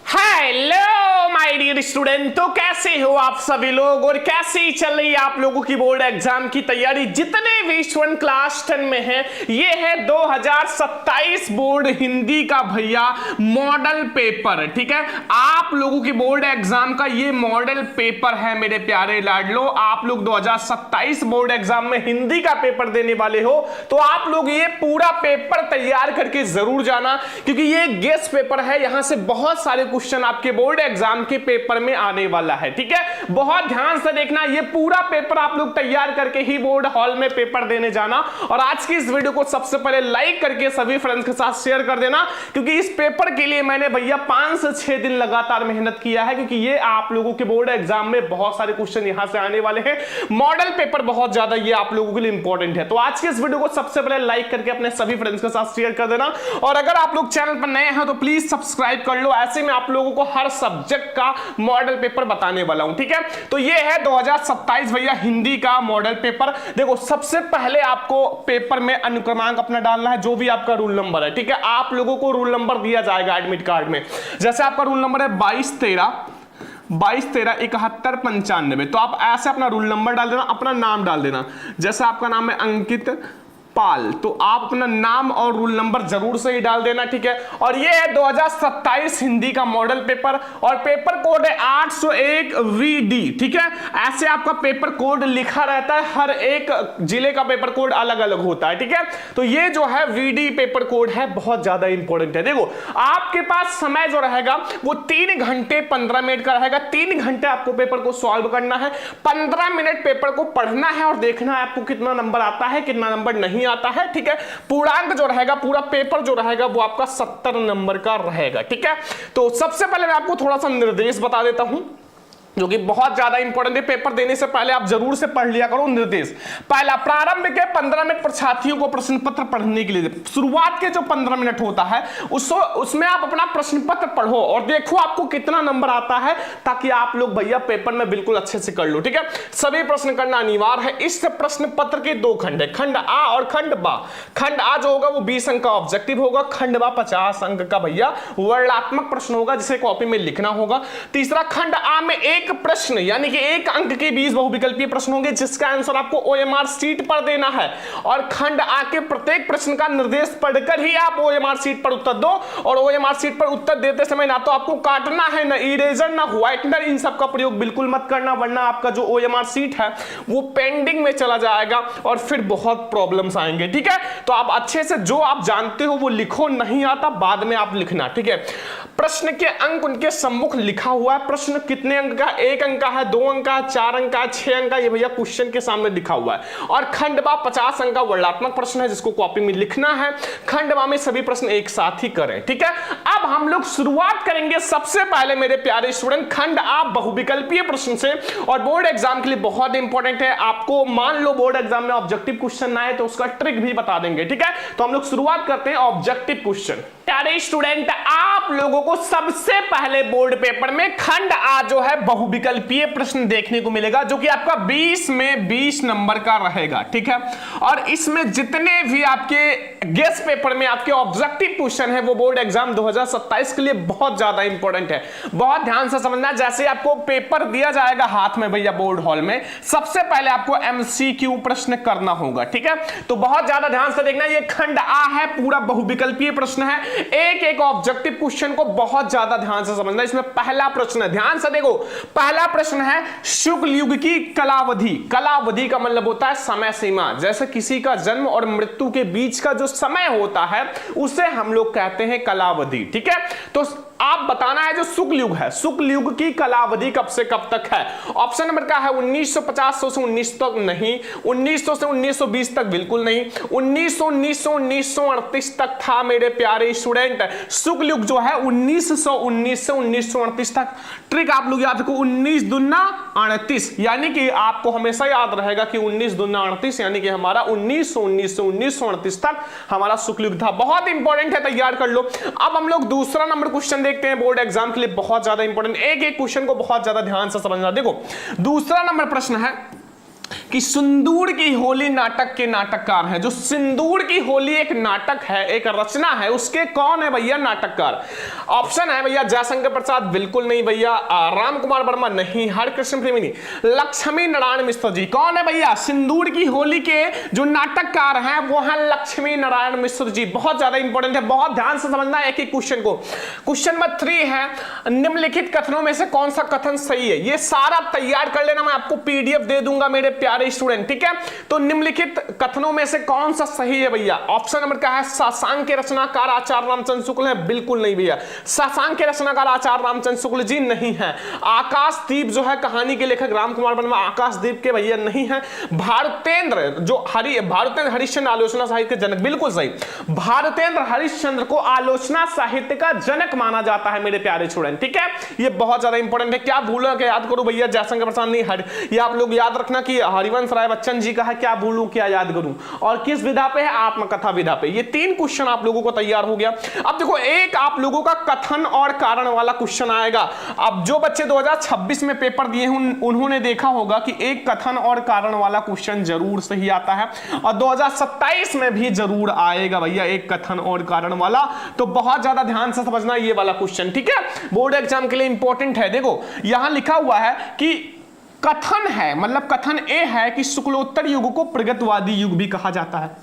Hello my dear student, तो कैसे हो आप सभी लोग और कैसे चल रही है आप लोगों की बोर्ड एग्जाम की तैयारी। जितने भी स्टूडेंट क्लास 10 में हैं, ये है 2027 बोर्ड हिंदी का भैया मॉडल पेपर। ठीक है, आप लोगों की बोर्ड एग्जाम का ये मॉडल पेपर है मेरे प्यारे लाडलो। आप लोग 2027 बोर्ड एग्जाम में हिंदी का पेपर देने वाले हो, तो आप लोग ये पूरा पेपर तैयार करके जरूर जाना, क्योंकि ये गेस पेपर है। यहां से बहुत सारे क्वेश्चन आपके बोर्ड एग्जाम के पेपर में आने वाला है। ठीक है, बहुत ध्यान से देखना, ये पूरा पेपर आप लोग तैयार करके ही बोर्ड हॉल में पेपर देने जाना। और आज की इस वीडियो को सबसे पहले लाइक करके सभी फ्रेंड्स के साथ शेयर कर देना, क्योंकि इस पेपर के लिए मैंने भैया 5 से 6 दिन लगातार मेहनत किया है, क्योंकि ये आप लोगों के बोर्ड एग्जाम में बहुत सारे क्वेश्चन यहां से आने वाले हैं। मॉडल पेपर बहुत ज्यादा ये आप लोगों के लिए इंपॉर्टेंट है। तो आज की इस वीडियो को सबसे पहले लाइक करके अपने सभी फ्रेंड्स के साथ शेयर कर देना। और अगर आप लोग चैनल पर नए हैं तो प्लीज सब्सक्राइब कर लो, ऐसे में आप लोगों को हर सब्जेक्ट का मॉडल पेपर बताने वाला हूं। ठीक है, तो ये है 2027 भैया हिंदी का मॉडल पेपर। देखो, सबसे पहले आपको पेपर में अनुक्रमांक अपना डालना है, जो भी आपका रूल नंबर है। ठीक है, आप लोगों को रूल नंबर दिया जाएगा एडमिट कार्ड में। जैसे आपका रूल नंबर है 2213 71 95, तो आप ऐसे अपना रूल नंबर डाल देना, अपना नाम डाल देना। जैसे आपका नाम है अंकित पाल, तो आप अपना नाम और रूल नंबर जरूर से ही डाल देना। ठीक है, और ये है 2027 हिंदी का मॉडल पेपर, और पेपर कोड है 801 VD। ठीक है, ऐसे आपका पेपर कोड लिखा रहता है, हर एक जिले का पेपर कोड अलग अलग होता है। ठीक है, तो ये जो है VD पेपर कोड है, बहुत ज्यादा इंपॉर्टेंट है। देखो, आपके पास समय जो रहेगा वो 3 घंटे 15 मिनट का रहेगा। 3 घंटे आपको पेपर को सॉल्व करना है, 15 मिनट पेपर को पढ़ना है और देखना है आपको कितना नंबर आता है, कितना नंबर नहीं आता है। ठीक है, पूर्णांक जो रहेगा, पूरा पेपर जो रहेगा वो आपका 70 नंबर का रहेगा। ठीक है, तो सबसे पहले मैं आपको थोड़ा सा निर्देश बता देता हूं, जो कि बहुत ज्यादा इंपॉर्टेंट है। पेपर देने से पहले आप जरूर से पढ़ लिया करो निर्देश। पहला, प्रारंभ के 15 मिनट परीक्षार्थियों को प्रश्न पत्र पढ़ने के लिए, शुरुआत के जो 15 मिनट होता है उसमें आप अपना प्रश्न पत्र पढ़ो और देखो आपको कितना नंबर आता है, ताकि आप लोग भैया पेपर में बिल्कुल अच्छे से कर लो। ठीक है, सभी प्रश्न करना अनिवार्य है। इस प्रश्न पत्र के 2 खंड है, खंड आ और खंड बा। खंड आ जो होगा वो 20 अंक का ऑब्जेक्टिव होगा, खंड बा 50 अंक का भैया वर्णनात्मक प्रश्न होगा, जिसे कॉपी में लिखना होगा। तीसरा, खंड आ में एक प्रश्न यानी कि 1 अंक के 20 बहुविकल्पीय प्रश्न होंगे, जिसका आंसर आपको OMR शीट पर देना है। और खंड आ के प्रत्येक प्रश्न का निर्देश पढ़कर ही आप OMR शीट पर उत्तर दो। और OMR शीट पर उत्तर देते समय ना तो आपको काटना है, ना इरेजर, ना व्हाइटनर, इन सब का प्रयोग बिल्कुल मत करना, वरना आपका जो OMR शीट है वो पेंडिंग में चला जाएगा और फिर बहुत प्रॉब्लम्स आएंगे। ठीक है, तो आप अच्छे से जो आप जानते हो वो लिखो, नहीं आता बाद में आप लिखना। ठीक है, प्रश्न के अंक उनके सम्मुख लिखा हुआ है। प्रश्न कितने अंक का, 1 अंक का है, 2 अंक का, 4 अंक का, 6 अंक का, ये भैया क्वेश्चन के सामने लिखा हुआ है। और खंडवा 50 अंक का वर्णनात्मक प्रश्न है, जिसको कॉपी में लिखना है। खंडवा में सभी प्रश्न एक साथ ही करें। ठीक है, अब हम लोग शुरुआत करेंगे सबसे पहले मेरे प्यारे स्टूडेंट खंड आ बहुविकल्पीय प्रश्न से। और बोर्ड एग्जाम के लिए बहुत इंपॉर्टेंट है। आपको मान लो बोर्ड एग्जाम में ऑब्जेक्टिव क्वेश्चन आए तो उसका ट्रिक भी बता देंगे। ठीक है, तो हम लोग शुरुआत करते हैं ऑब्जेक्टिव क्वेश्चन। प्यारे स्टूडेंट, आप लोगों को सबसे पहले बोर्ड पेपर में खंड आ जो है बहुविकल्पीय प्रश्न देखने को मिलेगा, जो कि आपका 20 में 20 नंबर का रहेगा। ठीक है, और इसमें जितने भी आपके गेस पेपर में आपके ऑब्जेक्टिव क्वेश्चन है वो बोर्ड एग्जाम 2027 के लिए बहुत ज्यादा इंपॉर्टेंट है। बहुत ध्यान से समझना। जैसे आपको पेपर दिया जाएगा हाथ में भैया बोर्ड हॉल में, सबसे पहले आपको MCQ प्रश्न करना होगा। ठीक है, तो बहुत ज्यादा ध्यान से देखना। ये खंड आ है, पूरा बहुविकल्पीय प्रश्न है। एक एक ऑब्जेक्टिव क्वेश्चन को बहुत ज्यादा ध्यान से समझना। इसमें पहला प्रश्न है, ध्यान से देखो, पहला प्रश्न है शुक्ल युग की कलावधि। कलावधि का मतलब होता है समय सीमा। जैसे किसी का जन्म और मृत्यु के बीच का जो समय होता है उसे हम लोग कहते हैं कलावधि। ठीक है, तो आप बताना है जो शुक्ल युग है, शुक्ल युग की कलावधि कब से कब तक है। ऑप्शन नंबर का है 1950 से 1900 तक नहीं, 1900 से 1920 तक बिल्कुल नहीं, 1938 तक था मेरे प्यारे स्टूडेंट। शुक्ल युग जो है 1919 से 1938 तक। ट्रिक आप लोग याद रखो, 19 दूना 38, यानी कि आपको हमेशा याद रहेगा कि 19 दूना 38, यानी कि हमारा 1919 से 1938 तक हमारा शुक्ल युग था। बहुत इंपॉर्टेंट है, तैयार कर लो। अब हम लोग दूसरा नंबर क्वेश्चन देखते हैं, बोर्ड एग्जाम के लिए बहुत ज्यादा इंपॉर्टेंट। एक एक क्वेश्चन को बहुत ज्यादा ध्यान से समझना। देखो, दूसरा नंबर प्रश्न है कि सिंदूर की होली नाटक के नाटककार हैं। जो सिंदूर की होली एक नाटक है, एक रचना है, उसके कौन है भैया नाटककार? ऑप्शन है भैया जयशंकर प्रसाद, बिल्कुल नहीं भैया। राम कुमार वर्मा नहीं। हरकृष्ण प्रेमी नहीं। लक्ष्मी नारायण मिश्र जी। कौन है भैया? सिंदूर की होली के जो नाटककार हैं वो हैं लक्ष्मी नारायण मिश्र जी। बहुत ज्यादा इंपॉर्टेंट है, बहुत ध्यान से समझना है एक एक क्वेश्चन को। क्वेश्चन नंबर 3 है, निम्नलिखित कथनों में से कौन सा कथन सही है? ये सारा तैयार कर लेना, मैं आपको पीडीएफ दे दूंगा मेरे प्यारे स्टूडेंट, ठीक है। तो निम्नलिखित कथनों में से कौन सा सही है भैया? ऑप्शन नंबर क्या है? शशांक के रचनाकार आचार्य रामचंद्र शुक्ल है, बिल्कुल नहीं भैया। शशांक के रचनाकार आचार्य रामचंद्र शुक्ल जी नहीं है। आकाशदीप जो है कहानी के लेखक राम कुमार वर्मा आकाशदीप के भैया नहीं है। भारतेंद्र जो भारतेंद्र हरिश्चंद्र आलोचना साहित्य के जनक, बिल्कुल सही। भारतेंद्र हरिश्चंद्र को आलोचना साहित्य का जनक माना जाता है मेरे प्यारे स्टूडेंट, ठीक है। ये बहुत ज्यादा इंपॉर्टेंट है। क्या भूलो क्या याद करूं भैया? जयशंकर प्रसाद नहीं। ये आप लोग याद रखना कि हरिवंश राय बच्चन जी का है। क्या भूलूं क्या याद करूं? और किस विधा पे है? आत्मकथा विधा पे। ये 3 क्वेश्चन आप लोगों को तैयार हो गया। अब देखो एक आप लोगों का कथन और कारण वाला क्वेश्चन आएगा। अब जो बच्चे 2026 में पेपर दिए उन्होंने देखा होगा कि एक कथन और कारण वाला क्वेश्चन जरूर सही आता है, और 2027 में भी जरूर आएगा भैया एक कथन और कारण वाला। तो बहुत ज्यादा ध्यान से समझना ये वाला क्वेश्चन, ठीक है। बोर्ड एग्जाम के लिए इंपॉर्टेंट है। देखो यहां लिखा हुआ है कि कथन है, मतलब कथन ए है कि शुक्लोत्तर युग को प्रगतवादी युग भी कहा जाता है।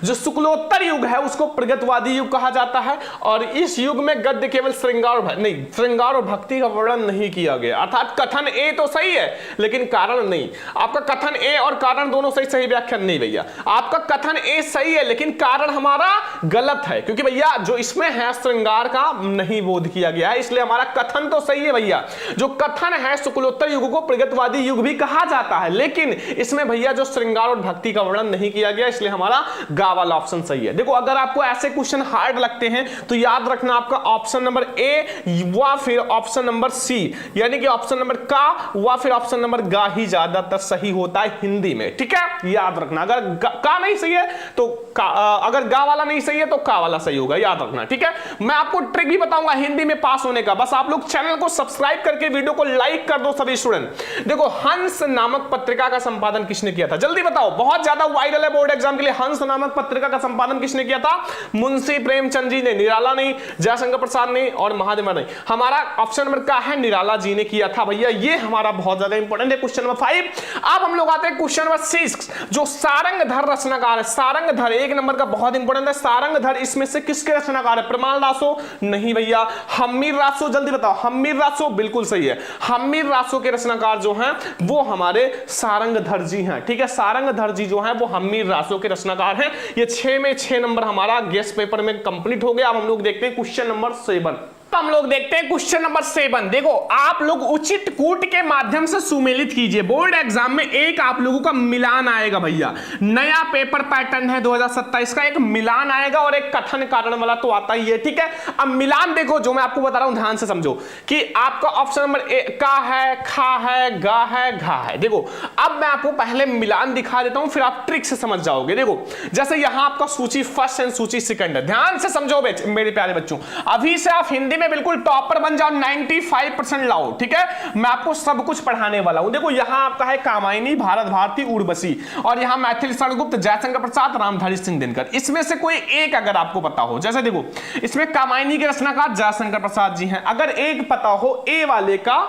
जो शुक्लोत्तर युग है उसको प्रगतवादी युग कहा जाता है, और इस युग में गद्य केवल श्रृंगार और भक्ति का वर्णन नहीं किया गया। अर्थात कथन ए तो सही है लेकिन कारण नहीं। आपका कथन ए और कारण दोनों सही व्याख्यान नहीं भैया। आपका कथन ए सही है लेकिन कारण हमारा गलत है, क्योंकि भैया जो इसमें है श्रृंगार का नहीं बोध किया गया है, इसलिए हमारा कथन तो सही है भैया। जो कथन है शुक्लोत्तर युग को प्रगतवादी युग भी कहा जाता है, लेकिन इसमें भैया जो श्रृंगार और भक्ति का वर्णन नहीं किया गया, इसलिए हमारा गा वाला ऑप्शन सही है। देखो अगर आपको ऐसे क्वेश्चन हार्ड लगते हैं तो याद रखना आपका ऑप्शन नंबर ए व फिर ऑप्शन नंबर सी, यानी कि ऑप्शन नंबर का व फिर ऑप्शन नंबर गा ही ज्यादातर सही होता है हिंदी में, ठीक है। याद रखना अगर का नहीं सही है तो अगर गा वाला नहीं सही है तो का वाला सही होगा, याद रखना, ठीक है। मैं आपको ट्रिक भी बताऊंगा हिंदी में पास होने का, बस आप लोग चैनल को सब्सक्राइब करके वीडियो को लाइक कर दो सभी स्टूडेंट। देखो हंस नामक पत्रिका का संपादन किसने किया था? जल्दी बताओ, बहुत ज्यादा वायरल है बोर्ड एग्जाम के लिए। हंस नामक पत्रिका का संपादन किसने किया था? मुंशी प्रेमचंद जी ने। निराला नहीं, जयशंकर प्रसाद नहीं और महादेव नहीं। हमारा ऑप्शन नंबर का है निराला जी ने किया था भैया। ये हमारा बहुत ज्यादा इंपॉर्टेंट है क्वेश्चन नंबर 5। अब हम लोग आते हैं क्वेश्चन नंबर 6, जो सारंगधर रचनाकार है। सारंगधर 1 नंबर का बहुत इंपॉर्टेंट है। सारंगधर इसमें से किसके रचनाकार है? प्रमाण रासो नहीं भैया। हम्मीर रासो, जल्दी बताओ। हम्मीर रासो बिल्कुल सही है। हम्मीर रासो के रचनाकार जो हैं वो हमारे सारंगधर जी हैं, ठीक है। सारंगधर जी जो हैं वो हम्मीर रासो के रचनाकार हैं। ये 6 में 6 नंबर हमारा गेस्ट पेपर में कंप्लीट हो गया। अब हम लोग देखते हैं क्वेश्चन नंबर 7। हम लोग देखते हैं क्वेश्चन नंबर 7। देखो आप लोग उचित कूट के माध्यम से सुमेलित कीजिए। बोर्ड एग्जाम में एक आप लोगों का मिलान आएगा भैया। नया पेपर पैटर्न है 2027 का, एक मिलान आएगा और एक कथन कारण वाला तो आता ही है, ठीक है। अब मिलान देखो जो मैं आपको बता रहा हूं ध्यान से समझो कि आपका ऑप्शन नंबर ए का है, खा है, गा है, घा है। देखो अब मैं आपको पहले मिलान दिखा देता हूं फिर आप ट्रिक से समझ जाओगे। देखो जैसे यहां आपका सूची फर्स्ट एंड सूची सेकंड है, ध्यान से समझो मेरे प्यारे बच्चों। अभी से आप हिंदी में बिल्कुल टॉपर बन जाओ, 95% लाओ, ठीक है। मैं आपको सब कुछ पढ़ाने वाला हूं। देखो यहां आपका है कामायनी, भारत भारती, उर्वशी, और यहां मैथिली शरण गुप्त, जयशंकर प्रसाद, रामधारी सिंह दिनकर। इसमें से कोई एक अगर आपको पता हो, जैसे देखो इसमें कामायनी के रचनाकार जयशंकर प्रसाद जी हैं, अगर एक पता हो ए वाले का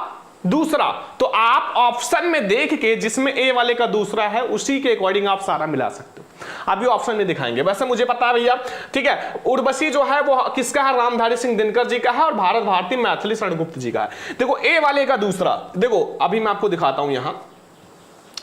दूसरा, तो आप ऑप्शन में देख के जिसमें ए वाले का दूसरा है उसी के अकॉर्डिंग आप सारा मिला सकते हो। अभी ऑप्शन में दिखाएंगे, वैसे मुझे पता है भैया, ठीक है। उर्वशी जो है वो किसका है? रामधारी सिंह दिनकर जी का है, और भारत भारती मैथिली शरण गुप्त जी का है। देखो ए वाले का दूसरा, देखो अभी मैं आपको दिखाता हूं यहां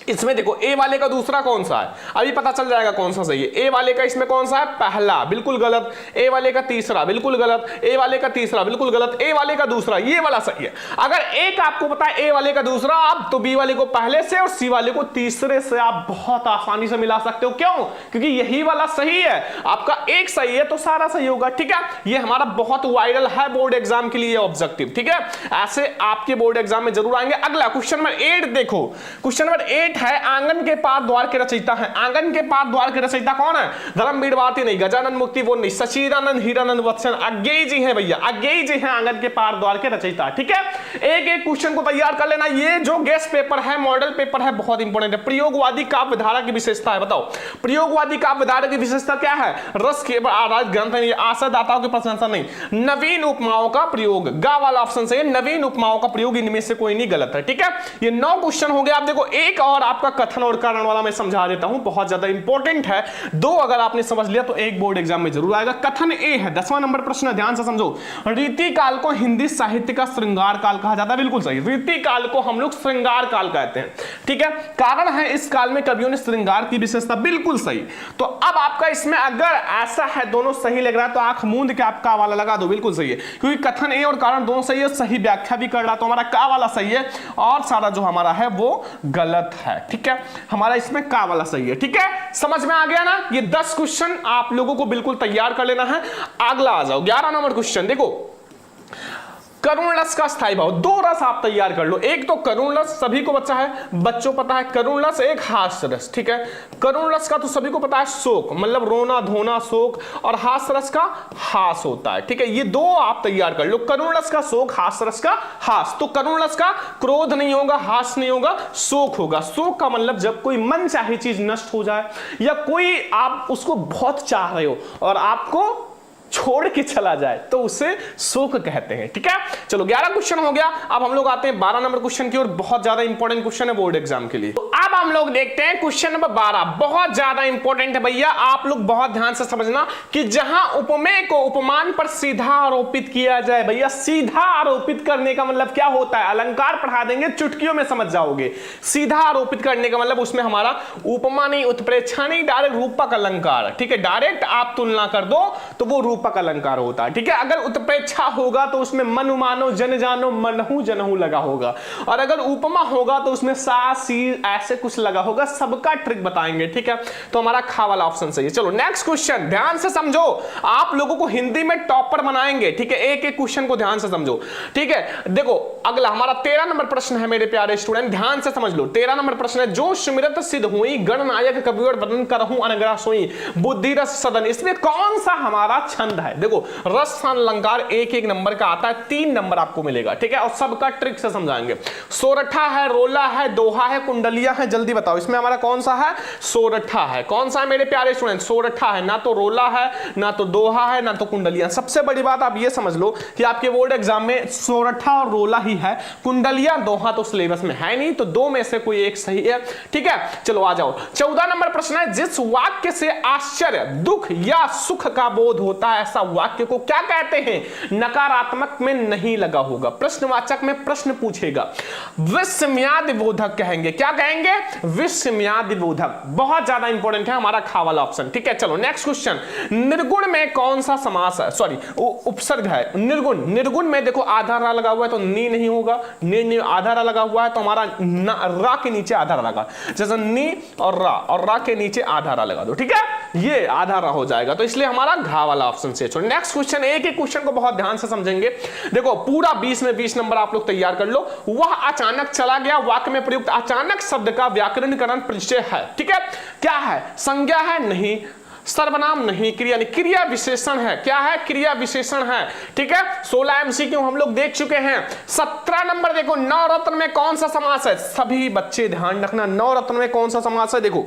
इसमें। देखो ए वाले का दूसरा कौन सा है, अभी पता चल जाएगा कौन सा सही है। ए वाले का इसमें कौन सा है? पहला, बिल्कुल गलत। ए वाले का तीसरा, बिल्कुल गलत। ए वाले का तीसरा, बिल्कुल गलत। ए वाले का दूसरा, ये वाला सही है। अगर एक आपको पता है ए वाले का दूसरा, आप तो बी वाले को पहले से और सी वाले को तीसरे से आप बहुत आसानी से मिला सकते हो। क्यों? क्योंकि यही वाला सही है। आपका एक सही है तो सारा सही होगा, ठीक है। ये हमारा बहुत वायरल है बोर्ड एग्जाम के लिए ऑब्जेक्टिव, ठीक है। ऐसे आपके बोर्ड एग्जाम में जरूर आएंगे। अगला क्वेश्चन नंबर 8 देखो। क्वेश्चन नंबर 8 है आंगन के पार द्वार के रचयिता है। आंगन के पार द्वार के रचयिता कौन है? धर्मवीर भारती नहीं, गजानन मुक्ति वो नहीं, सचिदानंद हीरानंद वत्सन अज्ञेय जी हैं भैया, अज्ञेय जी हैं आंगन के पार द्वार के रचयिता। ठीक है, एक एक क्वेश्चन को तैयार कर लेना। ये जो गेस्ट पेपर है, मॉडल पेपर है, बहुत इंपॉर्टेंट है। प्रयोगवादी काव्य धारा की विशेषता है, बताओ प्रयोगवादी काव्य धारा की विशेषता क्या है? रस के आधारित ग्रंथ नहीं, आशादाताओं की प्रशंसा नहीं, नवीन उपमाओं का प्रयोग, गा वाला ऑप्शन सही है, नवीन उपमाओं का प्रयोग, इनमें से कोई नहीं गलत है। ठीक है, ये 9 क्वेश्चन हो गए। आप देखो एक और आपका कथन और कारण वाला मैं समझा देता हूं, बहुत ज्यादा इंपॉर्टेंट है। 2 अगर आपने समझ लिया तो एक बोर्ड एग्जाम में जरूर आएगा। कथन ए है, 10वां नंबर प्रश्न, ध्यान से समझो। रीति काल को हिंदी साहित्य का श्रृंगार काल कहा जाता है, बिल्कुल सही। रीति काल को हम लोग श्रृंगार काल कहते हैं। ठीक है, कारण है इस काल में कवियों ने श्रृंगार की विशेषता, बिल्कुल सही। तो अब आपका इसमें अगर ऐसा है दोनों सही लग रहा है तो आंख मूंद के आप का वाला लगा दो, बिल्कुल सही है, क्योंकि कथन ए और कारण दोनों सही है, सही व्याख्या भी कर रहा तो हमारा का वाला सही है, और सारा जो हमारा है वो गलत है। ठीक है, हमारा इसमें का वाला सही है। ठीक है, समझ में आ गया ना? ये 10 क्वेश्चन आप लोगों को बिल्कुल तैयार कर लेना है। अगला आ जाओ 11 नंबर क्वेश्चन। देखो करुण रस का स्थायी भाव, 2 रस आप तैयार कर लो। एक तो करुण रस सभी को बच्चों पता है करुण रस, एक हास्य रस। ठीक है, करुण रस का तो सभी को पता है शोक, मतलब रोना धोना शोक, और हास्य रस का हास होता है। ठीक है, ये 2 आप तैयार कर लो, करुण रस का शोक, हास्य रस का हास। तो करुण रस का क्रोध नहीं होगा, हास नहीं होगा, शोक होगा। शोक का मतलब जब कोई मन चाहे चीज नष्ट हो जाए, या कोई आप उसको बहुत चाह रहे हो और आपको छोड़ के चला जाए तो उसे शोक कहते हैं। ठीक है, चलो 11 क्वेश्चन हो गया। अब हम लोग आते हैं 12 नंबर क्वेश्चन की ओर, बहुत ज्यादा इंपॉर्टेंट क्वेश्चन है बोर्ड एग्जाम के लिए। तो अब हम लोग देखते हैं क्वेश्चन नंबर 12, बहुत ज्यादा इंपॉर्टेंट है भैया, आप लोग बहुत ध्यान से समझना कि जहां उपमेय को उपमान पर सीधा आरोपित किया जाए, भैया सीधा आरोपित करने का मतलब क्या होता है? अलंकार पढ़ा देंगे, चुटकियों में समझ जाओगे। सीधा आरोपित करने का मतलब उसमें हमारा उपमा नहीं, उत्प्रेक्षा नहीं, डायरेक्ट रूपक अलंकार। ठीक है, डायरेक्ट आप तुलना कर दो तो वो रूपक अलंकार होता है। ठीक है, अगर उत्प्रेक्षा होगा तो उसमें मनु मानो जन जानो मनहु जनहु लगा होगा, और अगर उपमा होगा तो उसमें सा सी ऐसे कुछ लगा होगा। सबका ट्रिक बताएंगे। ठीक है, तो हमारा खा वाला ऑप्शन सही है। चलो नेक्स्ट क्वेश्चन, ध्यान से समझो, आप लोगों को हिंदी में टॉपर बनाएंगे। ठीक है, एक एक क्वेश्चन को ध्यान से समझो। ठीक है, देखो अगला हमारा 13 नंबर प्रश्न है मेरे प्यारे स्टूडेंट, ध्यान से समझ लो। 13 नंबर प्रश्न है, जो सुमिरत सिद्ध हुई गणनायक कविवर बदन करहूं अनग्रा सोई बुद्धि रस सदन, इसमें कौन सा हमारा छंद है? देखो रस अलंकार एक एक नंबर का आता है, 3 नंबर आपको मिलेगा। ठीक है, और सबका ट्रिक से समझाएंगे। सोरठा है, रोला है, दोहा है, कुंडलिया है, जल्दी बताओ इसमें हमारा कौन सा है? सोरठा है। कौन सा है मेरे प्यारे स्टूडेंट? सोरठा है, ना तो रोला है, ना तो दोहा है, ना तो कुंडलिया। सबसे बड़ी बात आप ये समझ लो कि आपके बोर्ड एग्जाम में सोरठा और रोला ही है, कुंडलिया दोहा तो सिलेबस में है नहीं, तो 2 में से कोई एक सही है। ठीक है, चलो आ जाओ 14 नंबर प्रश्न है, जिस वाक्य से आश्चर्य दुख या सुख का बोध होता है ऐसा वाक्य को क्या कहते हैं? नकारात्मक में नहीं लगा होगा, प्रश्नवाचक में प्रश्न पूछेगा, विस्मयादि बोधक कहेंगे। क्या कहेंगे? विस्मयादि बोधक। बहुत ज्यादा इंपॉर्टेंट है हमारा खा वाला ऑप्शन। ठीक है, चलो नेक्स्ट क्वेश्चन, निर्गुण में कौन सा समास है? सॉरी उपसर्ग है निर्गुण। निर्गुण में देखो आधा रा लगा हुआ है तो नी नहीं होगा, नी आधा रा लगा हुआ है तो हमारा रा के नीचे आधा रा लगा, जैसे नी और रा के नीचे आधा रा लगा दो। ठीक है, ये आधा रा हो जाएगा, तो इसलिए हमारा घा वाला ऑप्शन से। नेक्स्ट क्वेश्चन, एक एक क्वेश्चन को बहुत ध्यान से समझेंगे। देखो पूरा 20 में 20 नंबर आप लोग तैयार कर लो। वह अचानक चला गया, वाक्य में प्रयुक्त अचानक शब्द का व्याकरणीकरण परिचय है। ठीक है, क्या है? संज्ञा है? नहीं। सर्वनाम नहीं। क्रिया नहीं। क्रिया विशेषण है। क्या है? क्रिया विशेषण है। ठीक है, 16 एमसीक्यू हम लोग देख चुके हैं। 17 नंबर देखो, नवरत्न में कौन सा समास है? सभी बच्चे ध्यान रखना, नवरत्न में कौन सा समास है? देखो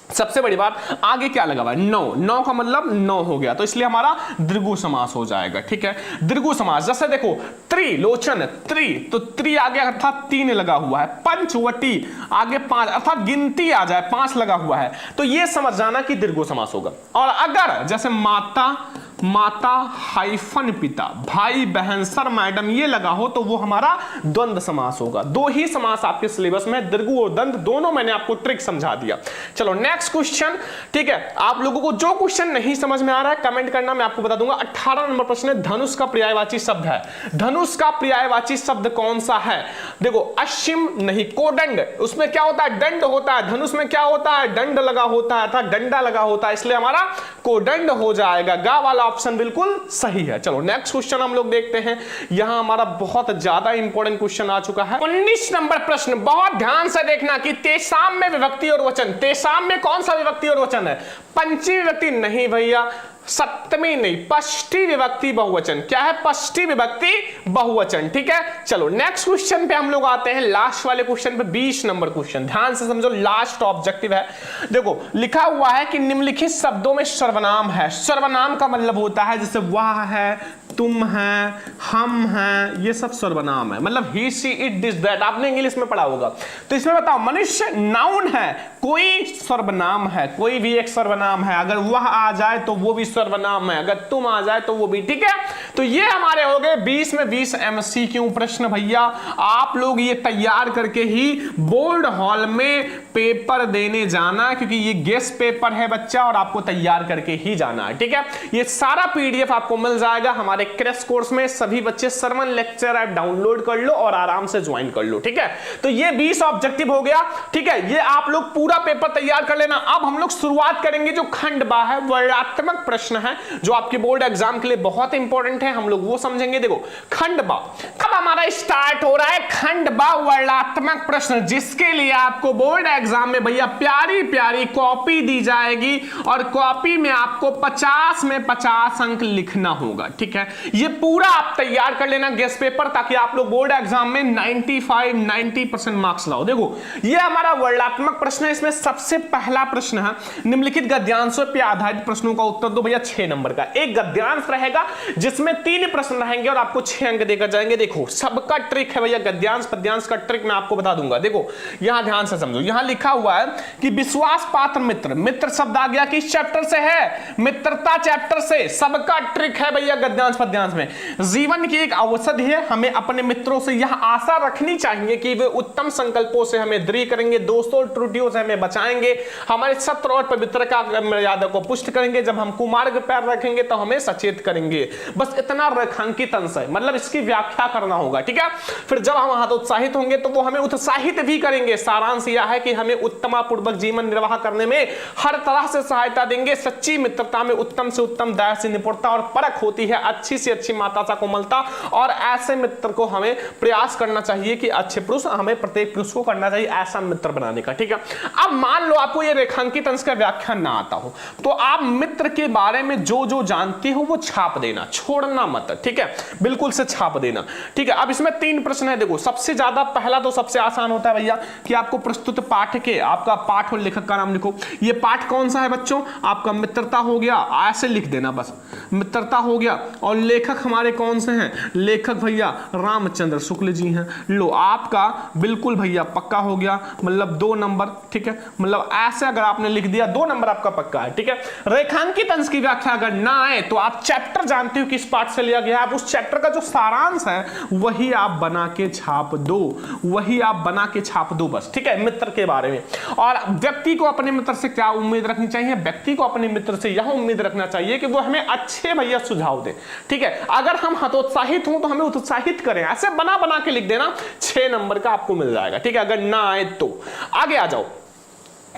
सबसे बड़ी बात, आगे क्या लगा हुआ है? नौ। नौ का मतलब 9 हो गया, तो इसलिए हमारा द्विगु समास हो जाएगा। ठीक है, द्विगु समास, जैसे देखो त्रिलोचन, त्रि तो त्रि आगे अर्थात 3 लगा हुआ है, पंचवटी आगे 5 अर्थात गिनती आ जाए 5 लगा हुआ है, तो ये समझ जाना कि द्विगु समास होगा। और अगर जैसे माता, माता हाइफन पिता, भाई बहन सर मैडम ये लगा हो तो वो हमारा द्वंद्व समास होगा। 2 ही समास आपके सिलेबस में, द्विगु और द्वंद्व दोनों, मैंने आपको ट्रिक समझा दिया। चलो नेक्स्ट क्वेश्चन। ठीक है, आप लोगों को जो क्वेश्चन नहीं समझ में आ रहा है कमेंट करना, मैं आपको बता दूंगा। 18 नंबर प्रश्न है, धनुष का पर्यायवाची शब्द है। धनुष का पर्यायवाची शब्द कौन सा है? देखो अश्विम नहीं, कोदंड, उसमें क्या होता है? दंड होता है। धनुष में क्या होता है? दंड लगा होता है, अर्थात डंडा लगा होता है, इसलिए हमारा कोदंड हो जाएगा। गा वाला ऑप्शन बिल्कुल सही है। चलो नेक्स्ट क्वेश्चन हम लोग देखते हैं। यहां हमारा बहुत ज्यादा इंपॉर्टेंट क्वेश्चन आ चुका है। 19 नंबर प्रश्न, बहुत ध्यान से देखना कि तेसाम में विभक्ति और वचन, तेसाम में कौन सा विभक्ति और वचन है? पंचमी विभक्ति नहीं भैया, सप्तमी नहीं, पष्टी विभक्ति बहुवचन। क्या है? पष्टी विभक्ति बहुवचन। ठीक है, चलो नेक्स्ट क्वेश्चन पे हम लोग आते हैं, लास्ट वाले क्वेश्चन पे, 20 नंबर क्वेश्चन। ध्यान से समझो, लास्ट ऑब्जेक्टिव है। देखो लिखा हुआ है कि निम्नलिखित शब्दों में सर्वनाम है। सर्वनाम का मतलब होता है जैसे वह है, तुम है, हम हैं, ये सब सर्वनाम है। मतलब ही शी इट दिस दैट, आपने इंग्लिश में पढ़ा होगा। तो इसमें बताओ, मनुष्य नाउन है, कोई सर्वनाम है, कोई भी एक सर्वनाम है। अगर वह आ जाए तो वो भी सर्वनाम है, अगर तुम आ जाए तो वो भी। ठीक है, तो ये हमारे हो गए 20 में 20 MCQ प्रश्न। भैया आप लोग ये तैयार करके ही बोर्ड हॉल में पेपर देने जाना, क्योंकि ये गेस्ट पेपर है बच्चा, और आपको तैयार करके ही जाना है। ठीक है, ये सारा PDF आपको मिल जाएगा हमारे क्रैश कोर्स में। सभी बच्चे सरमन लेक्चर ऐप डाउनलोड कर लो और आराम से ज्वाइन कर लो। ठीक है, तो ये 20 ऑब्जेक्टिव हो गया। ठीक है, ये आप लोग पूरा पेपर तैयार कर लेना। अब हम लोग शुरुआत करेंगे जो खंड बा है, वर्णात्मक प्रश्न है, जो आपके बोर्ड एग्जाम के लिए बहुत इंपॉर्टेंट है, हम लोग वो समझेंगे। देखो खंड बा, अब हमारा स्टार्ट हो रहा है खंड बा वर्णात्मक प्रश्न, जिसके लिए आपको बोर्ड एग्जाम में भैया प्यारी प्यारी कॉपी दी जाएगी, और कॉपी में आपको 50 में 50 अंक लिखना होगा। ठीक है, ये पूरा आप तैयार कर लेना गेस्ट पेपर, ताकि आप लोग बोर्ड एग्जाम में 95-90% मार्क्स लाओ। देखो ये हमारा वर्णात्मक प्रश्न है। इसमें सबसे पहला प्रश्न है, निम्नलिखित गद्यांशों पर आधारित प्रश्नों का उत्तर दो। भैया 6 नंबर का एक गद्यांश रहेगा, जिसमें 3 प्रश्न रहेंगे और आपको 6 अंक देकर जाएंगे। देखो सबका ट्रिक है भैया, गद्यांश पद्यांश का ट्रिक मैं आपको बता दूंगा। देखो यहां ध्यान से समझो, यहां लिखा हुआ है कि विश्वास पात्र मित्र, मित्र शब्द आ गया किस चैप्टर से है? मित्रता चैप्टर से। सबका ट्रिक है भैया गद्यांश पद्यांश में। जीवन की एक औषधि है, हमें अपने मित्रों से यह आशा रखनी चाहिए कि वे उत्तम संकल्पों से हमें दृढ़ करेंगे, दोस्तों त्रुटियों से हमें बचाएंगे, हमारे सत्य और पवित्रता का मर्यादा को पुष्ट करेंगे, जब हम कुमार्ग पैर रखेंगे तो हमें सचेत करेंगे। बस इतना रेखांकित अंश है, मतलब इसकी व्याख्या करना होगा। ठीक है, फिर जब हम हतोत्साहित होंगे तो वो हमें उत्साहित भी करेंगे। सारांश यह है कि हमें उत्तमापूर्वक जीवन निर्वाह करने में हर तरह से सहायता देंगे। सच्ची मित्रता में उत्तम से उत्तम दया से निपुणता और परख होती है, अच्छी से अच्छी माता सा कोमलता, और ऐसे मित्र को हमें प्रयास करना चाहिए कि अच्छे पुरुष, हमें प्रत्येक पुरुष को करना चाहिए ऐसा मित्र बनाने का। ठीक है, अब मान लो आपको ये रेखांकित अंश का व्याख्या ना आता हो, तो आप मित्र के बारे में जो जो जानते हो वो छाप देना, छोड़ना मत। ठीक है, बिल्कुल से छाप देना। ठीक है, अब इसमें 3 प्रश्न है। देखो सबसे ज्यादा पहला तो सबसे आसान होता है भैया कि आपको प्रस्तुत पाठ के, आपका पाठ और लेखक का नाम लिखो। ये पाठ कौन सा है बच्चों? आपका मित्रता हो गया, ऐसे लिख देना बस, मित्रता हो गया। और लेखक हमारे कौन से हैं? लेखक भैया रामचंद्र शुक्ल जी हैं। लो आपका बिल्कुल भैया पक्का हो गया, मतलब 2 नंबर। ठीक है, मतलब ऐसे अगर आपने लिख दिया 2 नंबर आपका पक्का है। ठीक है, रेखांकित अंश की व्याख्या अगर ना आए तो आप चैप्टर जानते हो किस पाठ से लिया गया, आप उस चैप्टर का जो सारांश है वही आप बना के छाप दो, वही आप बना के छाप दो बस। ठीक है, मित्र के बारे में। और व्यक्ति को अपने मित्र से क्या उम्मीद रखनी चाहिए? व्यक्ति को अपने मित्र से यह उम्मीद रखना चाहिए कि वो हमें अच्छे भैया सुझाव दे। ठीक है, अगर हम हतोत्साहित हों तो हमें उत्साहित करें, ऐसे बना बना के लिख देना, 6 नंबर का आपको मिल जाएगा। ठीक है, अगर ना आए तो आगे आ जाओ।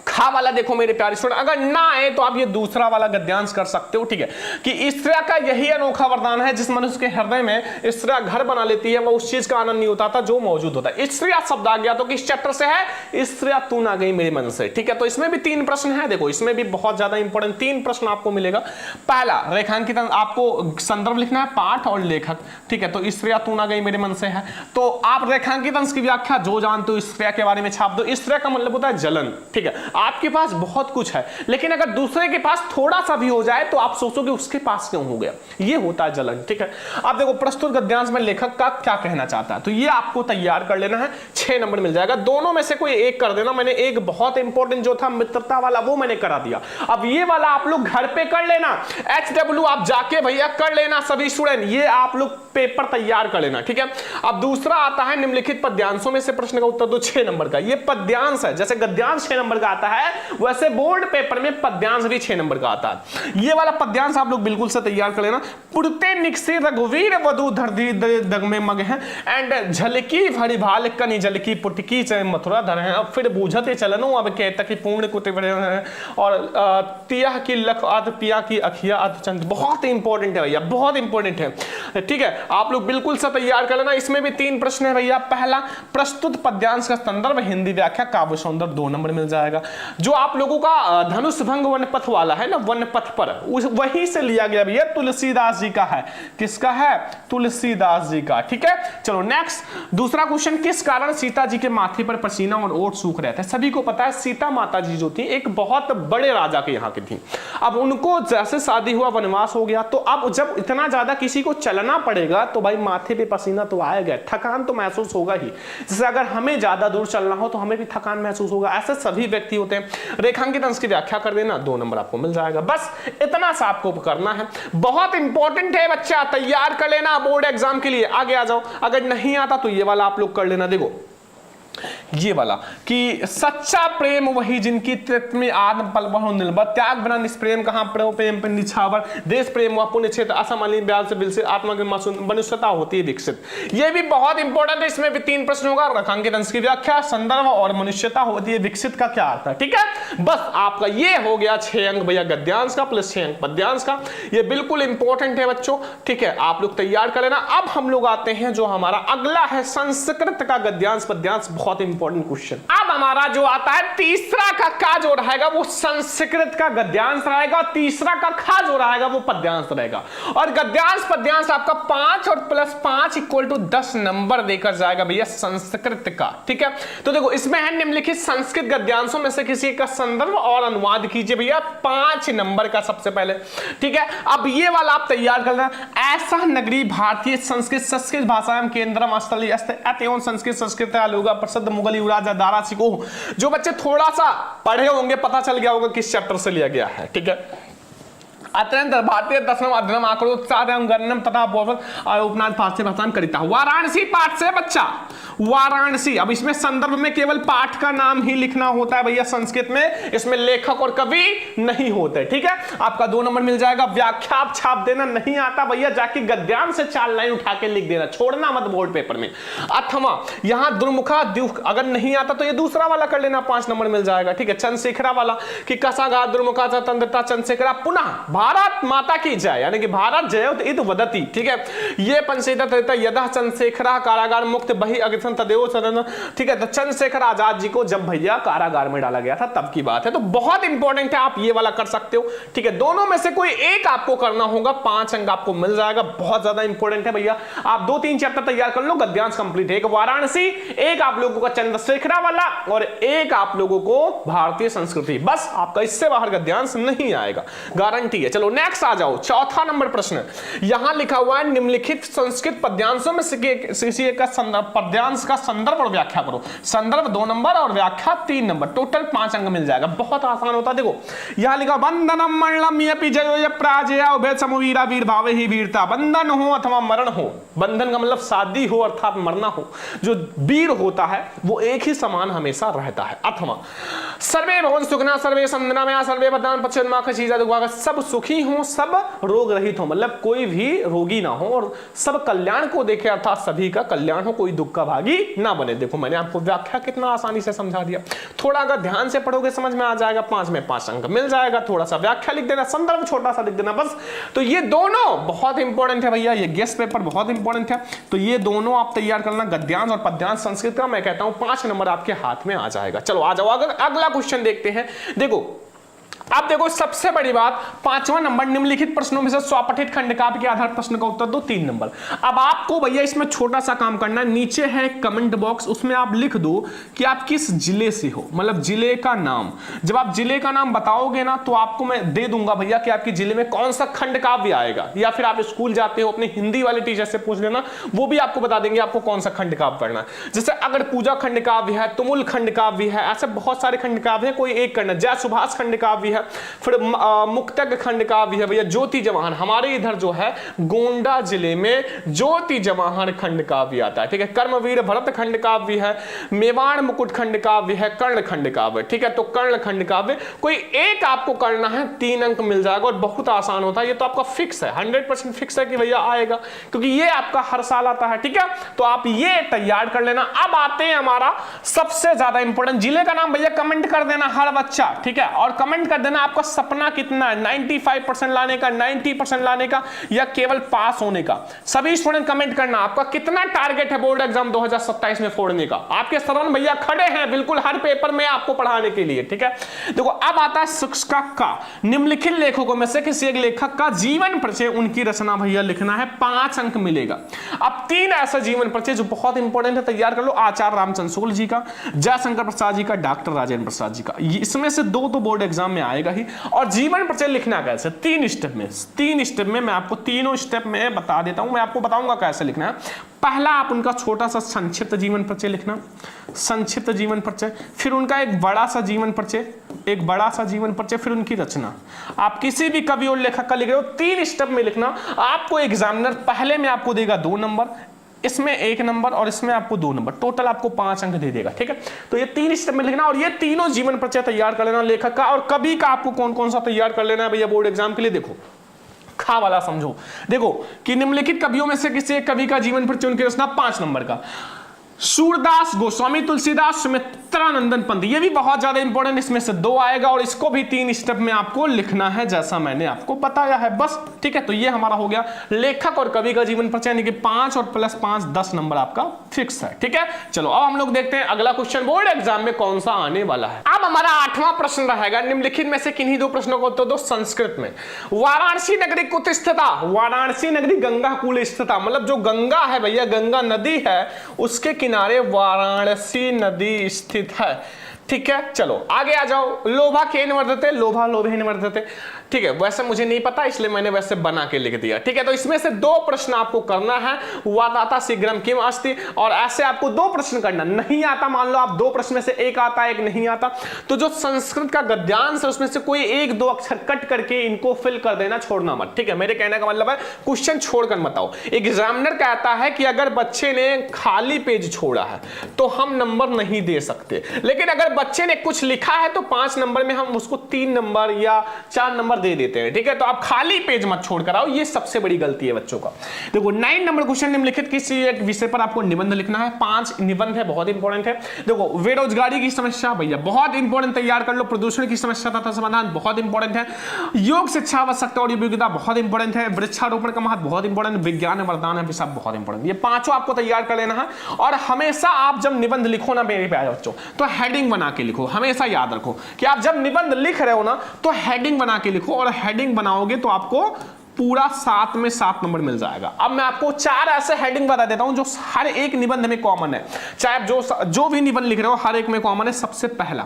खा वाला देखो मेरे प्यारे स्टूडेंट, अगर ना आए तो आप ये दूसरा वाला गद्यांश कर सकते हो। ठीक है, कि स्त्रिया का यही अनोखा वरदान है, जिस मनुष्य के हृदय में स्त्रिया घर बना लेती है, वो उस चीज का आनंद नहीं होता था जो मौजूद होता है। स्त्रिया शब्द आ गया तो किस चैप्टर से है? स्त्रिया तू ना गई मेरे मन से। ठीक है, तो इसमें भी 3 प्रश्न है। देखो इसमें भी बहुत ज्यादा इंपॉर्टेंट 3 प्रश्न आपको मिलेगा। पहला रेखांकित, आपको संदर्भ लिखना है पाठ और लेखक। ठीक है, तो स्त्रिया तू ना गई मेरे मन से है, तो आप रेखांकित अंश की व्याख्या जो जानते हो स्त्रिया के बारे में छाप दो। स्त्रिया का मतलब होता है जलन। ठीक है, आपके पास बहुत कुछ है, लेकिन अगर दूसरे के पास थोड़ा सा भी हो जाए तो आप सोचोगे उसके पास क्यों हो गया, ये होता है जलन। ठीक है, अब देखो प्रस्तुत गद्यांश में लेखक का क्या कहना चाहता है, तो ये आपको तैयार कर लेना है, 6 नंबर मिल जाएगा। दोनों में से कोई एक कर देना। मैंने एक बहुत इंपॉर्टेंट जो था मित्रता वाला वो मैंने करा दिया, अब ये वाला आप लोग घर पे कर लेना। HW आप जाके भैया कर लेना सभी स्टूडेंट, ये आप लोग पेपर तैयार कर लेना। ठीक है, अब दूसरा आता है निम्नलिखित पद्यांशों में से प्रश्न का उत्तर दो, 6 नंबर का। ये पद्यांश है, जैसे गद्यांश 6 नंबर का आता है, है वैसे बोर्ड पेपर में पद्यांश भी 6 नंबर का आता है। ये वाला पद्यांश आप लोग बिल्कुल से तैयार कर लेना। पुरते निकसे रघुवीर वधु धरती दग में मग है एंड झलकी भरी भाल कनि झलकी पुटकी चाहे मथुरा धर है। अब फिर बूझते चलनो अब कहता कि पूर्ण कुटे बड़े हैं और तिया की लख आध पिया की अखिया आध चंद। बहुत इंपॉर्टेंट है भैया, बहुत इंपॉर्टेंट है, ठीक है। आप लोग बिल्कुल से तैयार कर लेना। इसमें भी 3 प्रश्न है भैया। पहला, प्रस्तुत पद्यांश का संदर्भ हिंदी व्याख्या काव्य सौंदर्य 2 नंबर मिल जाएगा। जो आप लोगों का धनुष भंग वन पथ वाला है ना, वन पथ पर वही से लिया गया भैया, तुलसीदास जी का है। किसका है? तुलसीदास जी का, ठीक है। चलो नेक्स्ट, दूसरा क्वेश्चन, किस कारण सीता जी के माथे पर पसीना और ओठ सूख रहे थे? सभी को पता है सीता माता जी जो थी एक बहुत बड़े राजा के यहाँ की थी। अब उनको जैसे शादी हुआ, वनवास हो गया, तो अब जब इतना ज्यादा किसी को चलना पड़ेगा तो भाई माथे पे पसीना तो आएगा, थकान तो महसूस होगा ही। जैसे अगर हमें ज्यादा दूर चलना हो तो हमें भी थकान महसूस होगा, ऐसे सभी व्यक्ति होते हैं। रेखांकित अंश की व्याख्या कर देना, 2 नंबर आपको मिल जाएगा। बस इतना सा आपको करना है, बहुत इंपॉर्टेंट है बच्चा, तैयार कर लेना बोर्ड एग्जाम के लिए। आगे आ जाओ, अगर नहीं आता तो ये वाला आप लोग कर लेना। देखो ये वाला कि सच्चा प्रेम वही जिनकी तृप्त में आत्म पल बहु निर्भर, त्याग बना निष्प्रेम कहां प्रेम पर निछावर, देश प्रेम व पुण्य क्षेत्र असमानी ब्याल से बिल से आत्मा की मनुष्यता होती है विकसित। ये भी बहुत इंपॉर्टेंट है, इसमें भी 3 प्रश्न होगा। रेखांकित अंश की व्याख्या, संदर्भ और मनुष्यता होती है विकसित का क्या अर्थ है, ठीक है। बस आपका ये हो गया 6 अंक भैया गद्यांश का प्लस 6 अंक पद्यांश का। ये बिल्कुल इंपॉर्टेंट है बच्चों, ठीक है, आप लोग तैयार कर लेना। अब हम लोग आते हैं जो हमारा अगला है संस्कृत का गद्यांश पद्यांश, बहुत इंपॉर्टेंट क्वेश्चन। अब हमारा जो आता है तीसरा का खा जो रहेगा वो संस्कृत का गद्यांश रहेगा, तीसरा का खा जो रहेगा वो पद्यांश रहेगा। और गद्यांश पद्यांश आपका 5 और प्लस 5 इक्वल टू 10 नंबर देकर जाएगा भैया संस्कृत का, ठीक है। तो देखो इसमें है निम्नलिखित संस्कृत गद्यांशों में से किसी का संदर्भ और अनुवाद कीजिए भैया, 5 नंबर का सबसे पहले, ठीक है। अब ये वाला आप तैयार कर लेना। ऐसा नगरी भारतीय संस्कृत भाषा में केंद्रम स्थली एवं संस्कृत लोगा प्रसिद्ध मुगल युवराज दारा सिंह। जो बच्चे थोड़ा सा पढ़े होंगे पता चल गया होगा किस चैप्टर से लिया गया है, ठीक है। अत्यंत भारतीय दर्शन अध्ययन आंकड़ों गणनम तथा उपनाथ फारसी भाषा में करिता। वाराणसी पाठ से बच्चा, वाराणसी। अब इसमें संदर्भ में केवल पाठ का नाम ही लिखना होता है भैया संस्कृत में, इसमें लेखक और कवि नहीं होते, ठीक है। आपका 2 नंबर मिल जाएगा। व्याख्या आप छाप देना, नहीं आता भैया जाके गद्यांश से 4 लाइन उठा के लिख देना, छोड़ना मत बोर्ड पेपर में। अथवा यहां दुर्मुखा द्युख, अगर नहीं आता तो ये दूसरा वाला कर लेना, 5 नंबर मिल जाएगा, ठीक है। चंद्रशेखरा वाला कि कसाघात दुर्मुखा स्वतंत्रता चंद्रशेखरा पुनः भारत माता की जय, यानी कि भारत जय इद वदति, ठीक है। ये पंचेता यदा चंद्रशेखरा कारागार मुक्त बही अग्रसन तदेव सदन, ठीक है। तो चंद्रशेखर आजाद जी को जब भैया कारागार में डाला गया था तब की बात है। तो बहुत इंपॉर्टेंट है, आप ये वाला कर सकते हो, ठीक है। दोनों में से कोई एक आपको करना होगा, 5 अंक आपको मिल जाएगा। बहुत ज्यादा इंपॉर्टेंट है भैया, आप 2-3 चैप्टर तैयार कर लो, गद्यांश कंप्लीट है। एक वाराणसी, एक आप लोगों का चंद्रशेखरा वाला और एक आप लोगों को भारतीय संस्कृति। बस आपका इससे बाहर गद्यांश नहीं आएगा, गारंटी है। चलो नेक्स्ट आ जाओ, चौथा नंबर प्रश्न। यहां लिखा हुआ है निम्नलिखित संस्कृत पद्यांशों में से किसी एक का संदर्भ पद्यांश का संदर्भ और व्याख्या करो। संदर्भ 2 नंबर और व्याख्या 3 नंबर, टोटल 5 अंक मिल जाएगा। बहुत आसान होता है। देखो यहां लिखा बंधनम मरणम यपि जयो प्राजय उभय समवीरा वीर भावे ही वीरता। बंधन हो अथवा मरण हो, बंधन का मतलब शादी हो अर्थात मरना हो, जो वीर होता है वो एक ही समान हमेशा रहता है। अथवा सर्वे भवन सुखना सर्वे संदना में सर्वे बदान पक्षमा खीजा दुआ, सब सुखी हो सब रोग रहित हो, मतलब कोई भी रोगी ना हो और सब कल्याण को देखे अर्थात सभी का कल्याण हो, कोई दुख का भागी ना बने। देखो मैंने आपको व्याख्या कितना आसानी से समझा दिया, थोड़ा अगर ध्यान से पढ़ोगे समझ में आ जाएगा। 5 में 5 अंक मिल जाएगा। थोड़ा सा व्याख्या लिख देना, संदर्भ छोटा सा लिख देना बस। तो ये दोनों बहुत इंपॉर्टेंट है भैया, ये गेस्ट पेपर बहुत इंपॉर्टेंट है। तो ये दोनों आप तैयार करना, गद्यांश और पद्यांश संस्कृत का। मैं कहता हूं 5 नंबर आपके हाथ में आ जाएगा। चलो आ जाओ, अगर अगला क्वेश्चन देखते हैं। देखो अब देखो सबसे बड़ी बात, 5वां नंबर, निम्नलिखित प्रश्नों में से स्वपठित खंडकाव्य के आधार प्रश्न का उत्तर दो, 3 नंबर। अब आपको भैया इसमें छोटा सा काम करना है, नीचे है कमेंट बॉक्स, उसमें आप लिख दो कि आप किस जिले से हो, मतलब जिले का नाम। जब आप जिले का नाम बताओगे ना तो आपको मैं दे दूंगा भैया कि आपके जिले में कौन सा खंडकाव्य आएगा, या फिर आप स्कूल जाते हो अपने हिंदी वाले टीचर से पूछ लेना, वो भी आपको बता देंगे आपको कौन सा खंडकाव्य पढ़ना है। जैसे अगर पूजा खंडकाव्य है, तुमुल खंडकाव्य है, ऐसे बहुत सारे खंडकाव्य है, कोई एक करना। जय सुभाष खंडकाव्य है, है। फिर मुक्तक खंड काव्य है भैया ज्योति जवाहर, हमारे इधर जो है गोंडा जिले में ज्योति जवाहर खंड काव्य आता है, ठीक है। कर्मवीर भरत खंड काव्य है, मेवाड़ मुकुट खंड काव्य है, कर्ण खंड काव्य, ठीक है। तो कर्ण खंड काव्य कोई एक आपको करना है, 3 अंक मिल जाएगा और बहुत आसान होता है, ये तो आपका फिक्स है, 100% फिक्स है कि भैया आएगा, क्योंकि ये आपका हर साल आता है, ठीक है। तो आप ये तैयार कर लेना। अब आते हैं हमारा सबसे ज्यादा इंपॉर्टेंट, जिले का नाम भैया कमेंट कर देना हर बच्चा, ठीक है, और कमेंट कर देना आपका सपना कितना है, 95% लाने का, 90% लाने का, या केवल पास होने का। सभी स्टूडेंट कमेंट करना आपका कितना टारगेट है बोर्ड एग्जाम 2027 में फोड़ने का। आपके सरन भैया खड़े हैं बिल्कुल हर पेपर में आपको पढ़ाने के लिए, ठीक है। देखो अब आता है शिक्षक का, निम्नलिखित लेखकों में से किसी एक लेखक का जीवन परिचय, उनकी रचना भैया लिखना है, 5 अंक मिलेगा। अब 3 ऐसा जीवन परिचय जो बहुत इंपॉर्टेंट है, तैयार कर लो। आचार्य रामचंद्र शुक्ल जी का, जयशंकर प्रसाद जी का, डॉक्टर राजेंद्र प्रसाद जी का, इसमें से 2 तो बोर्ड एग्जाम में आएगा ही। और जीवन परिचय लिखना कैसे, 3 स्टेप में, 3 स्टेप में मैं आपको तीनों स्टेप में बता देता हूं, मैं आपको बताऊंगा कैसे लिखना है। पहला आप उनका छोटा सा संक्षिप्त जीवन परिचय लिखना, संक्षिप्त जीवन परिचय, फिर उनका एक बड़ा सा जीवन परिचय, एक बड़ा सा जीवन परिचय, फिर उनकी रचना। आप किसी भी कवि और लेखक का लिख रहे हो 3 स्टेप में लिखना। आपको एग्जामिनर पहले में आपको देगा 2 नंबर, इसमें 1 नंबर और इसमें आपको 2 नंबर, टोटल आपको 5 अंक दे देगा, ठीक है। तो ये 3 स्टेप में लिखना और ये तीनों जीवन परिचय तैयार कर लेना लेखक का। और कवि का आपको कौन कौन सा तैयार कर लेना है भैया बोर्ड एग्जाम के लिए, देखो खा वाला समझो। देखो कि निम्नलिखित कवियों में से किसी एक कवि का जीवन परिचय, उनकी रचना 5 नंबर का, सूरदास, गोस्वामी तुलसीदास, सुमित्रानंदन पंत, ये भी बहुत ज्यादा इंपॉर्टेंट, इसमें से 2 आएगा और इसको भी 3 स्टेप में आपको लिखना है जैसा मैंने आपको बताया है, बस, ठीक है। तो ये हमारा हो गया लेखक और कवि का जीवन परिचय, यानी कि 5 और प्लस 5 10 नंबर आपका फिक्स है, ठीक है। चलो अब हम लोग देखते हैं अगला क्वेश्चन बोर्ड एग्जाम में कौन सा आने वाला है। अब हमारा 8वां प्रश्न रहेगा, निम्नलिखित में से किन्हीं 2 प्रश्नों को तो दो संस्कृत में। वाराणसी नगरी कुत स्थित, वाराणसी नगरी गंगा कूल स्थित, मतलब जो गंगा है भैया, गंगा नदी है, उसके किनारे वाराणसी नदी स्थित है, ठीक है। चलो आगे आ जाओ। लोभा केन वर्धते, लोभा लोभेन वर्धते, ठीक है। वैसे मुझे नहीं पता इसलिए मैंने वैसे बना के लिख दिया, ठीक है। तो इसमें से 2 प्रश्न आपको करना है, वाताता शीघ्रम किम अस्ति, और ऐसे आपको 2 प्रश्न करना। नहीं आता मान लो आप 2 प्रश्न में से एक आता है, एक नहीं आता, तो जो संस्कृत का गद्यांश है उसमें से कोई 1-2 अक्षर कट करके इनको फिल कर देना, छोड़ना मत, ठीक है। मेरे कहने का मतलब है क्वेश्चन छोड़कर मत आओ। एग्जामिनर कहता है कि अगर बच्चे ने खाली पेज छोड़ा है तो हम नंबर नहीं दे सकते, लेकिन अगर बच्चे ने कुछ लिखा है तो 5 नंबर में हम उसको 3 नंबर या 4 नंबर दे देते हैं, ठीक है। तो आप खाली पेज मत छोड़कर आओ, ये सबसे बड़ी गलती है बच्चों का। देखो 9 नंबर क्वेश्चन, निम्नलिखित किसी एक विषय पर आपको निबंध लिखना है, 5 निबंध है, बहुत इंपॉर्टेंट है। देखो बेरोजगारी की समस्या भैया बहुत इंपॉर्टेंट, तैयार कर लो। प्रदूषण की समस्या तथा समाधान बहुत इंपॉर्टेंट है। योग शिक्षा आवश्यकता और उपयोगिता बहुत इंपॉर्टेंट है। वृक्षारोपण का महत्व बहुत इंपॉर्टेंट, विज्ञान वरदान है सब बहुत इंपॉर्टेंट। ये 5 आपको तैयार कर लेना है। और हमेशा आप जब निबंध लिखो ना मेरे प्यारे बच्चों, तो हेडिंग बना के लिखो। हमेशा याद रखो कि आप जब निबंध लिख रहे हो ना तो हेडिंग बना के लिखो, और हेडिंग बनाओगे तो आपको पूरा 7 में 7 नंबर मिल जाएगा। अब मैं आपको 4 ऐसे हेडिंग बता देता हूं जो हर एक निबंध में कॉमन है, चाहे आप जो भी निबंध लिख रहे हो हर एक में कॉमन है। सबसे पहला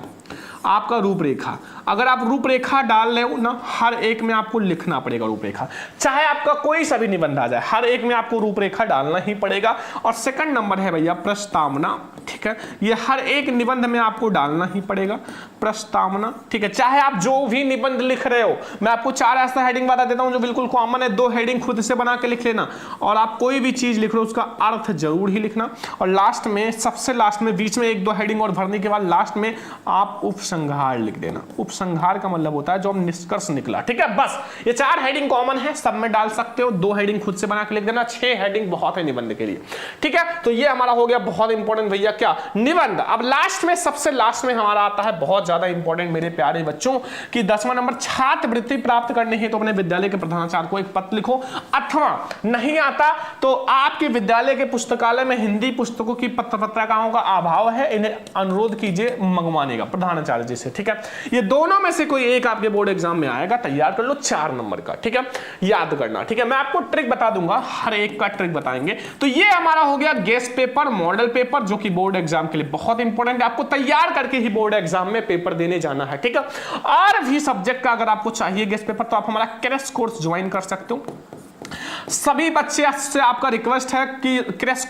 आपका रूपरेखा, अगर आप रूपरेखा डाल रहे हो ना, हर एक में आपको लिखना पड़ेगा रूपरेखा, चाहे आपका कोई सा भी निबंध आ जाए, हर एक में आपको रूपरेखा डालना ही पड़ेगा। और सेकंड नंबर है भैया प्रस्तावना, ठीक है, ये हर एक निबंध में आपको डालना ही पड़ेगा प्रस्तावना, ठीक है। चाहे आप जो भी निबंध लिख रहे हो, मैं आपको 4 ऐसा हेडिंग बता देता हूं जो बिल्कुल कॉमन है, 2 हेडिंग खुद से बना के लिख लेना। और आप कोई भी चीज लिख रहे हो उसका अर्थ जरूर ही लिखना, और लास्ट में, सबसे लास्ट में, बीच में 1-2 हेडिंग और भरने के बाद लास्ट में आप उपसंहार लिख देना। उपसंहार का मतलब होता है जो हम निष्कर्ष निकला, ठीक है। बस ये 4 हेडिंग कॉमन है, सब में डाल सकते हो। 2 हेडिंग खुद से बना के लिख देना, 6 हेडिंग बहुत है निबंध के लिए, ठीक है। तो ये हमारा हो गया बहुत इंपॉर्टेंट भैया क्या, निबंध। अब लास्ट में, सबसे लास्ट में हमारा आता है बहुत ज्यादा इंपॉर्टेंट मेरे प्यारे बच्चों कि 10वां नंबर, छात्रवृत्ति प्राप्त करने हेतु तो अपने विद्यालय के प्रधानाचार्य को एक पत्र लिखो। अथवा नहीं आता तो आपके विद्यालय के पुस्तकालय में हिंदी पुस्तकों की पत्रिकाओं का अभाव है, इन्हें अनुरोध कीजिए मंगवाने का प्रधानाचार्य जी से, ठीक है। ये दोनों में से कोई एक आपके बोर्ड एग्जाम में आएगा, तैयार कर लो 4 नंबर का, ठीक है, याद करना, ठीक है। मैं आपको ट्रिक बता दूंगा, हर एक का ट्रिक बताएंगे। तो ये हमारा हो गया गेस्ट पेपर, मॉडल पेपर, जो कि बोर्ड एग्जाम के लिए बहुत इंपॉर्टेंट है, आपको तैयार करके ही बोर्ड एग्जाम में पेपर देने जाना है, ठीक है। और भी सब्जेक्ट का अगर आपको चाहिए गेस्ट पेपर तो आप हमारा क्रैश कोर्स ज्वाइन कर सकते हो। सभी बच्चे से आपका रिक्वेस्ट है कि क्रैश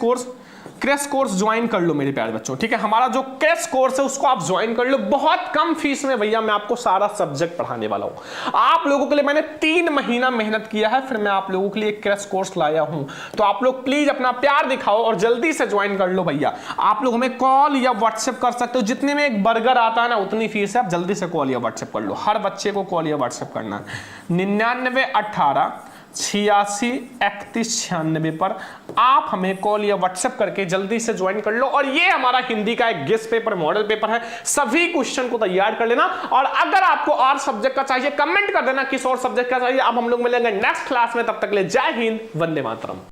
क्रैश कोर्स ज्वाइन कर लो मेरे प्यारे बच्चों, ठीक है। हमारा जो क्रैश कोर्स है उसको आप ज्वाइन कर लो, बहुत कम फीस में भैया मैं आपको सारा सब्जेक्ट पढ़ाने वाला हूं। आप लोगों के लिए मैंने 3 महीना मेहनत किया है, फिर मैं आप लोगों के लिए एक क्रैश कोर्स लाया हूं। तो आप लोग प्लीज अपना प्यार दिखाओ और जल्दी से ज्वाइन कर लो भैया। आप लोग हमें कॉल या व्हाट्सएप कर सकते हो, जितने में एक बर्गर आता है ना उतनी फीस है। आप जल्दी से कॉल या व्हाट्सएप कर लो, हर बच्चे को कॉल या व्हाट्सएप करना है 9918 86 31 96 पर आप हमें कॉल या व्हाट्सएप करके जल्दी से ज्वाइन कर लो। और ये हमारा हिंदी का एक गेस्ट पेपर मॉडल पेपर है, सभी क्वेश्चन को तैयार कर लेना। और अगर आपको और सब्जेक्ट का चाहिए कमेंट कर देना किस और सब्जेक्ट का चाहिए। अब हम लोग मिलेंगे नेक्स्ट क्लास में, तब तक ले जय हिंद, वंदे मातरम।